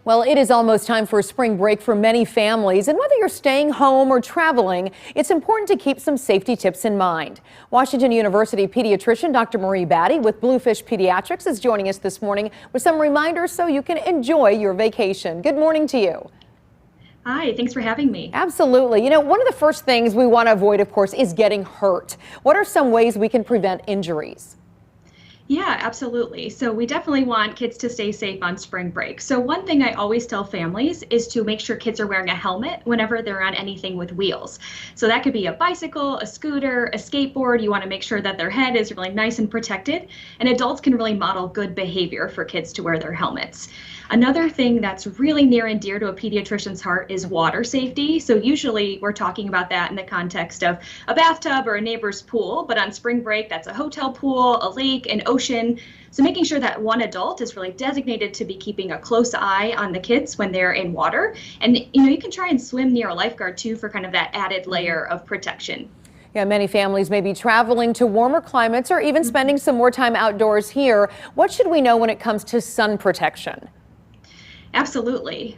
Well, it is almost time for a spring break for many families, and whether you're staying home or traveling, it's important to keep some safety tips in mind. Washington University pediatrician Dr. Marie Batty with Bluefish Pediatrics is joining us this morning with some reminders so you can enjoy your vacation. Good morning to you. Hi, thanks for having me. Absolutely. You know, one of the first things we want to avoid, of course, is getting hurt. What are some ways we can prevent injuries? Yeah, absolutely. So we definitely want kids to stay safe on spring break. So one thing I always tell families is to make sure kids are wearing a helmet whenever they're on anything with wheels. So that could be a bicycle, a scooter, a skateboard. You want to make sure that their head is really nice and protected. And adults can really model good behavior for kids to wear their helmets. Another thing that's really near and dear to a pediatrician's heart is water safety. So usually we're talking about that in the context of a bathtub or a neighbor's pool, but on spring break, that's a hotel pool, a lake, an ocean. So making sure that one adult is really designated to be keeping a close eye on the kids when they're in water. And you can try and swim near a lifeguard too for kind of that added layer of protection. Yeah, many families may be traveling to warmer climates or even spending some more time outdoors here. What should we know when it comes to sun protection? Absolutely.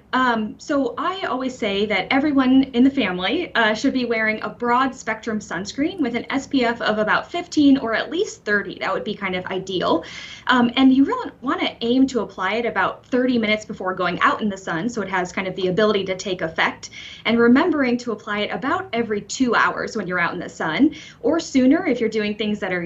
So I always say that everyone in the family should be wearing a broad spectrum sunscreen with an SPF of about 15 or at least 30. That would be kind of ideal. And you really want to aim to apply it about 30 minutes before going out in the sun, so it has kind of the ability to take effect. And remembering to apply it about every 2 hours when you're out in the sun, or sooner if you're doing things that are,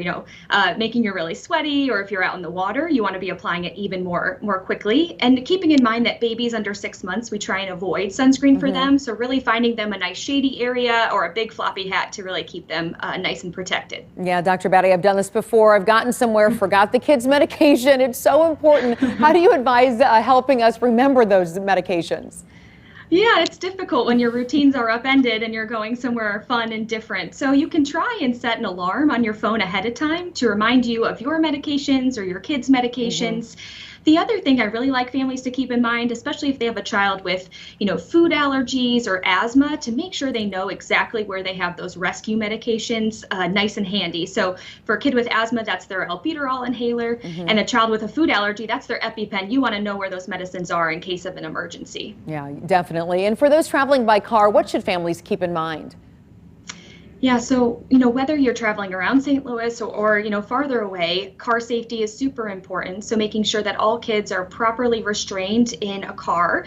making you really sweaty, or if you're out in the water, you want to be applying it even more quickly. And keeping in mind that babies under 6 months, we try and avoid sunscreen for them. So really finding them a nice shady area or a big floppy hat to really keep them nice and protected. Yeah, Dr. Batty, I've done this before. I've gotten somewhere, forgot the kids' medication. It's so important. How do you advise helping us remember those medications? Yeah, it's difficult when your routines are upended and you're going somewhere fun and different. So you can try and set an alarm on your phone ahead of time to remind you of your medications or your kids' medications. The other thing I really like families to keep in mind, especially if they have a child with, food allergies or asthma, to make sure they know exactly where they have those rescue medications nice and handy. So for a kid with asthma, that's their albuterol inhaler, and a child with a food allergy, that's their EpiPen. You want to know where those medicines are in case of an emergency. Yeah, definitely. And for those traveling by car, what should families keep in mind? Yeah, so, whether you're traveling around St. Louis or farther away, car safety is super important. So making sure that all kids are properly restrained in a car.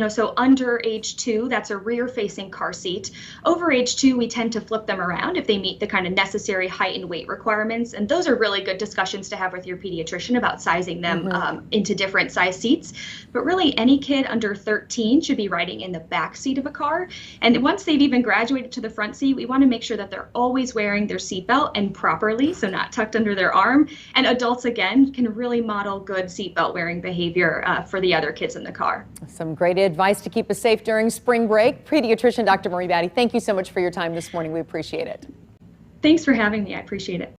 So under age 2, that's a rear-facing car seat. Over age 2, we tend to flip them around if they meet the kind of necessary height and weight requirements. And those are really good discussions to have with your pediatrician about sizing them into different size seats. But really, any kid under 13 should be riding in the back seat of a car. And once they've even graduated to the front seat, we want to make sure that they're always wearing their seatbelt and properly, so not tucked under their arm. And adults, again, can really model good seatbelt wearing behavior for the other kids in the car. Some great advice to keep us safe during spring break. Pediatrician Dr. Marie Batty, thank you so much for your time this morning. We appreciate it. Thanks for having me. I appreciate it.